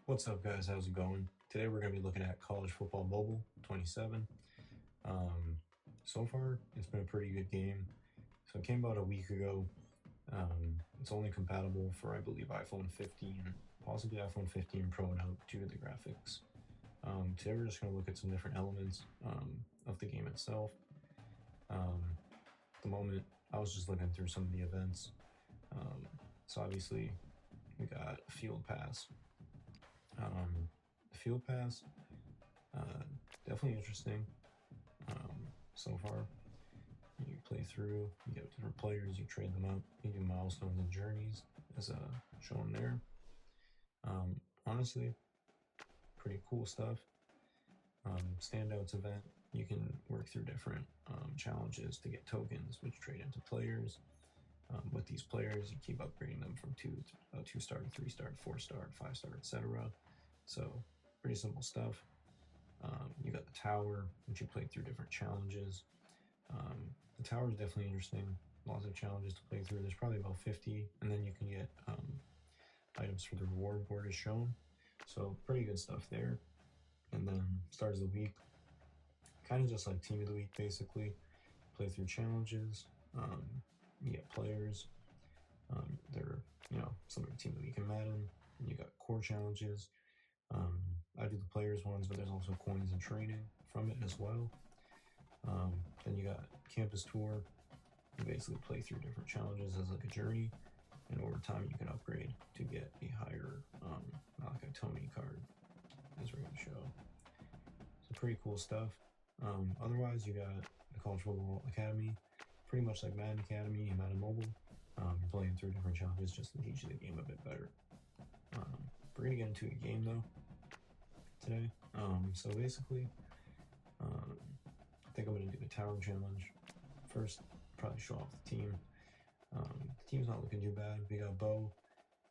What's up, guys? How's it going? Today we're going to be looking at College Football Mobile 27. Um, so far, it's been a pretty good game. So it came out a week ago. It's only compatible for, I believe, iPhone 15, possibly iPhone 15 Pro and up due to the graphics. Today we're just going to look at some different elements of the game itself. At the moment, I was just looking through some of the events. So obviously, we got Field Pass. The Field Pass, definitely interesting so far. You play through, you get different players, you trade them up, you do milestones and journeys as shown there. Honestly, pretty cool stuff. Standouts event, you can work through different challenges to get tokens, which trade into players. With these players, you keep upgrading them from 2-star to 3-star to 4-star to 5-star, etc. So pretty simple stuff. You got the tower, which you play through different challenges. The tower is definitely interesting. Lots of challenges to play through. There's probably about 50, and then you can get items for the reward board as shown. So pretty good stuff there. And then stars of the week, kind of just like team of the week basically. Play through challenges. You get players. They're some of the team of the week in Madden. And you got core challenges. I do the players ones, but there's also coins and training from it as well. Then you got campus tour. You basically play through different challenges as like a journey, and over time you can upgrade to get a higher HcTheOne card, as we're going to show. So pretty cool stuff. Otherwise, you got the College Football Academy, pretty much like Madden Academy and Madden Mobile. You're playing through different challenges just to teach you the game a bit better. We're going to get into a game though today. So basically, I think I'm going to do the tower challenge first. Probably show off the team. The team's not looking too bad. We got Bo.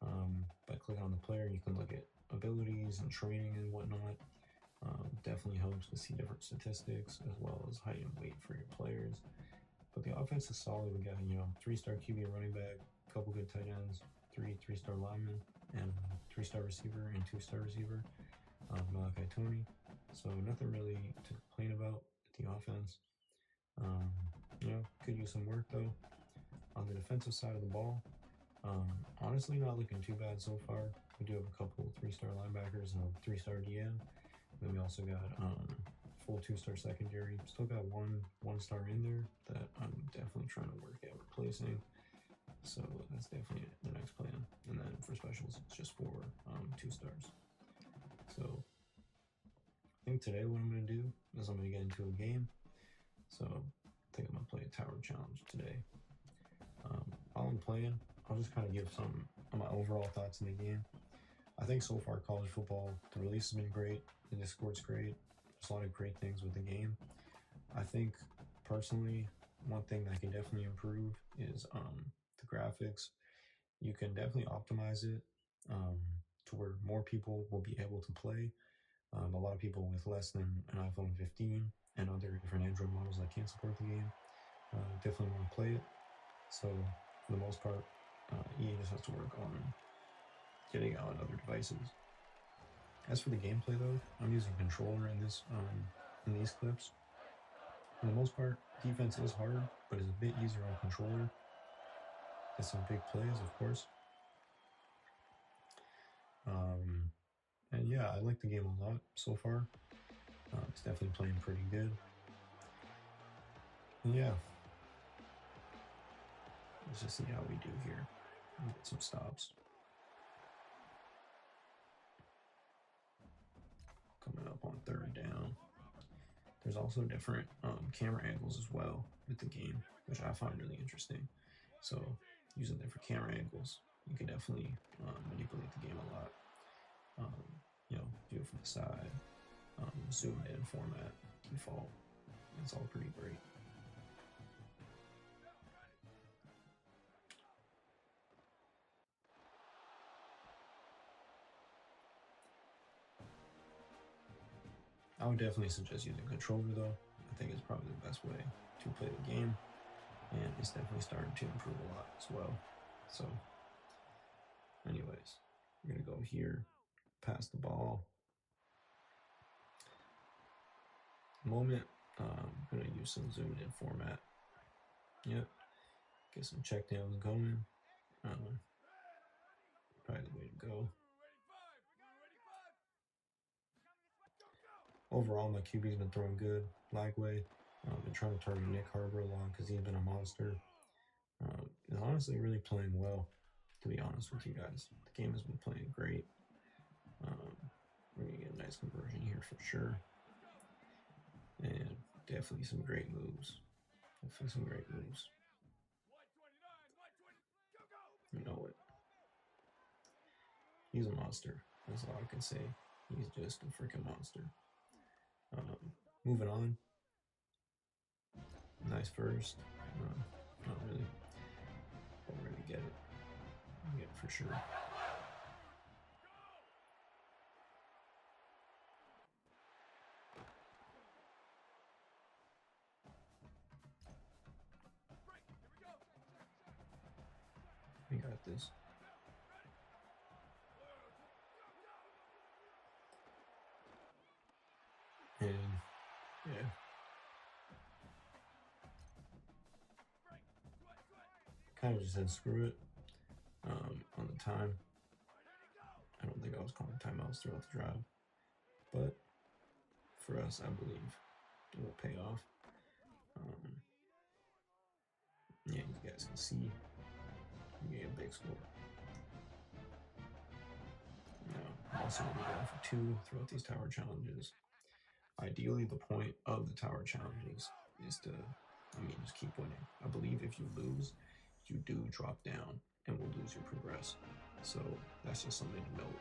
By clicking on the player, you can look at abilities and training and whatnot. Definitely helps to see different statistics as well as height and weight for your players. But the offense is solid. We got 3-star QB running back, a couple good tight ends, three-star linemen, and 3-star receiver and 2-star receiver. HcTheOne. So nothing really to complain about with the offense. Could use some work though. On the defensive side of the ball, honestly not looking too bad so far. We do have a couple 3-star linebackers and a 3-star DN. Then we also got full 2-star secondary. Still got one star in there that I'm definitely trying to work at replacing. So that's definitely the next plan. And then for specials, it's just 4 2 stars. So I think today what I'm going to do is I'm going to get into a game. So I think I'm going to play a tower challenge today. While I'm playing, I'll just kind of give some of my overall thoughts in the game. I think so far college football, the release has been great, the Discord's great, there's a lot of great things with the game. I think personally, one thing that can definitely improve is the graphics. You can definitely optimize it to where more people will be able to play. A lot of people with less than an iPhone 15 and other different Android models that can't support the game definitely want to play it. So for the most part, EA just has to work on getting out other devices. As for the gameplay though, I'm using controller in these clips. For the most part, defense is hard, but it's a bit easier on controller. Get some big plays, of course. And yeah, I like the game a lot so far. It's definitely playing pretty good. And yeah, let's just see how we do here. Get some stops. Coming up on 3rd down. There's also different camera angles as well with the game, which I find really interesting. So using different camera angles, you can definitely manipulate the game a lot. Do it from the side, zoom in format, default. It's all pretty great. I would definitely suggest using controller though. I think it's probably the best way to play the game, and it's definitely starting to improve a lot as well. So anyways, we're gonna go here, pass the ball. Moment, I'm gonna use some zoomed in format. Yep, get some check downs going. Probably the way to go. Overall, my QB's been throwing good. Lagway, been trying to target Nick Harbor a lot because he's been a monster. Is honestly really playing well, to be honest with you guys. The game has been playing great. We're gonna get a nice conversion here for sure. And definitely some great moves. Definitely some great moves. You know it. He's a monster. That's all I can say. He's just a freaking monster. Moving on. Nice first. Not really. But we're gonna get it. Get it for sure. We got this. And yeah. Kind of just said screw it on the time. I don't think I was calling timeouts throughout the drive. But for us, I believe it will pay off. Yeah, you guys can see we get a big score. Now, I'm also going to be going for 2 throughout these tower challenges. Ideally, the point of the tower challenges is to, just keep winning. I believe if you lose, you do drop down and will lose your progress. So that's just something to note.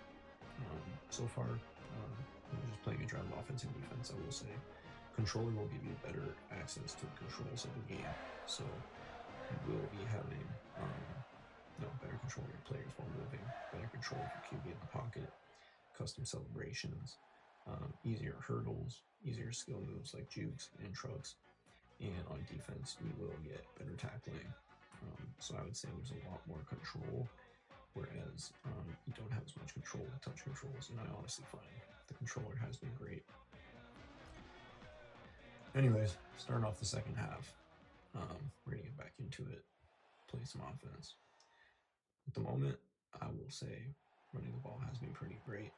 So far, I'm just playing a drive offense and defense, I will say. Controller will give you better access to the controls of the game. So you will be having better control of your players while moving, better control of your QB in the pocket, custom celebrations, easier hurdles, easier skill moves like jukes and trucks. And on defense, you will get better tackling. So I would say there's a lot more control, whereas you don't have as much control with touch controls. And I honestly find the controller has been great. Anyways, starting off the second half, we're gonna get back into it, play some offense. At the moment, I will say running the ball has been pretty great.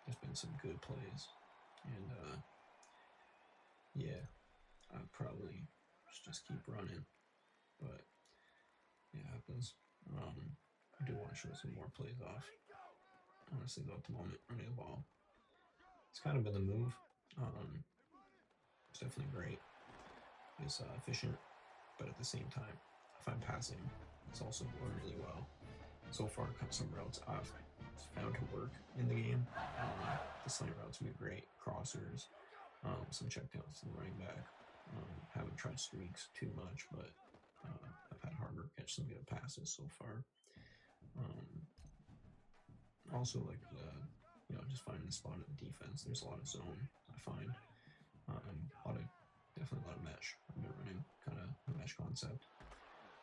There's been some good plays, and yeah, I'd probably just keep running, but it happens. I do want to show some more plays off. Honestly, though, at the moment, running the ball, it's kind of been the move. It's definitely great. It's efficient, but at the same time, I find passing it's also going really well. So far, some routes I've found to work in the game. The slant routes have been great. Crossers, some checkdowns to the running back. Haven't tried streaks too much, but I've had harder catch some good passes so far. Also, like just finding the spot in the defense. There's a lot of zone. I find definitely a lot of mesh. I've been running kind of the mesh concept,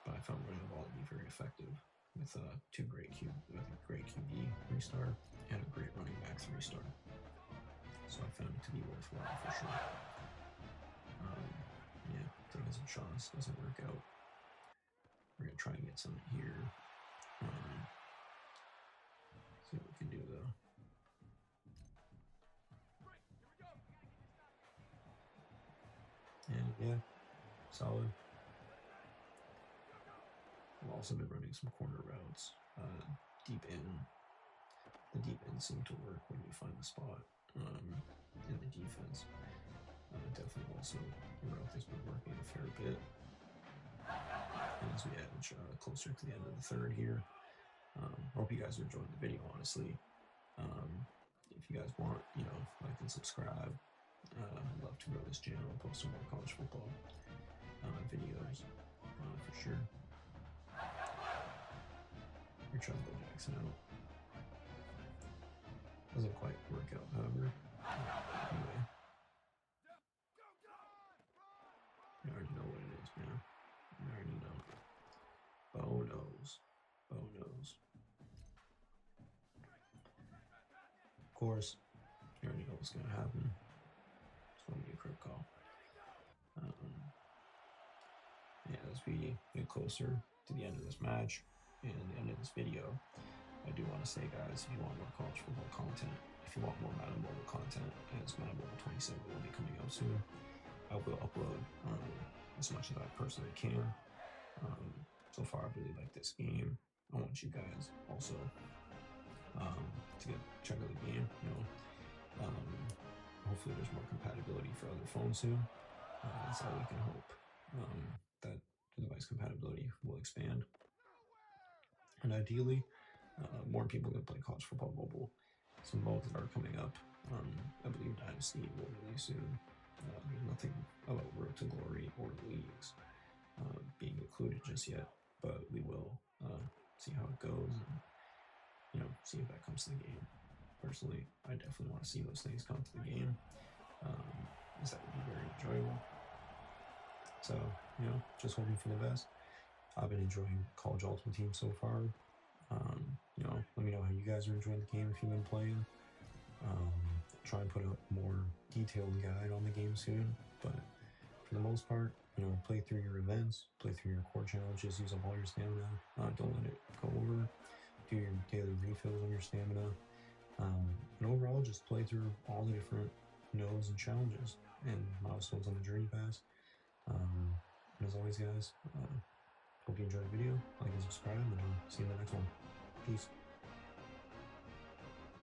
but I found running the ball to be very effective with a great QB 3-star and a great running back 3-star. So I found it to be worthwhile for sure. Taking some shots doesn't work out. We're gonna try and get some here. See what we can do though. And yeah, solid. I've also been running some corner routes, deep in. The deep end seemed to work when you find the spot in the defense. Definitely also the route that's been working a fair bit. And as we edge closer to the end of the third here, hope you guys are enjoying the video, honestly. If you guys want, like and subscribe. I'd love to grow this channel and post some more college football videos for sure. We're trying to go Jackson out. Doesn't quite work out, however. Anyway. You already know what it is, man. You already know. Bo knows. course, you already know what's going to happen. It's going to be a crit call. Yeah, as we get closer to the end of this match and the end of this video, I do want to say, guys, if you want more college football content, if you want more Madden Mobile content, as Madden Mobile 27 will be coming out soon, I will upload as much as I personally can. So far, I really like this game. I want you guys also to check out the game. Hopefully there's more compatibility for other phones soon. That's all we can hope. That the device compatibility will expand, and ideally, more people can play college football mobile. Some modes that are coming up. I believe Dynasty will release soon. There's nothing about Road to Glory or leagues being included just yet, but we will see how it goes and see if that comes to the game. Personally, I definitely want to see those things come to the game, as that would be very enjoyable. So, just hoping for the best. I've been enjoying College Ultimate Team so far. Let me know how you guys are enjoying the game if you've been playing. Try and put out more detailed guide on the game soon, but for the most part, play through your events, play through your core challenges, use up all your stamina. Don't let it go over. Do your daily refills on your stamina. And overall, just play through all the different nodes and challenges and milestones on the Journey Pass. And as always, guys, hope you enjoyed the video. Like and subscribe, and I'll see you in the next one. Peace.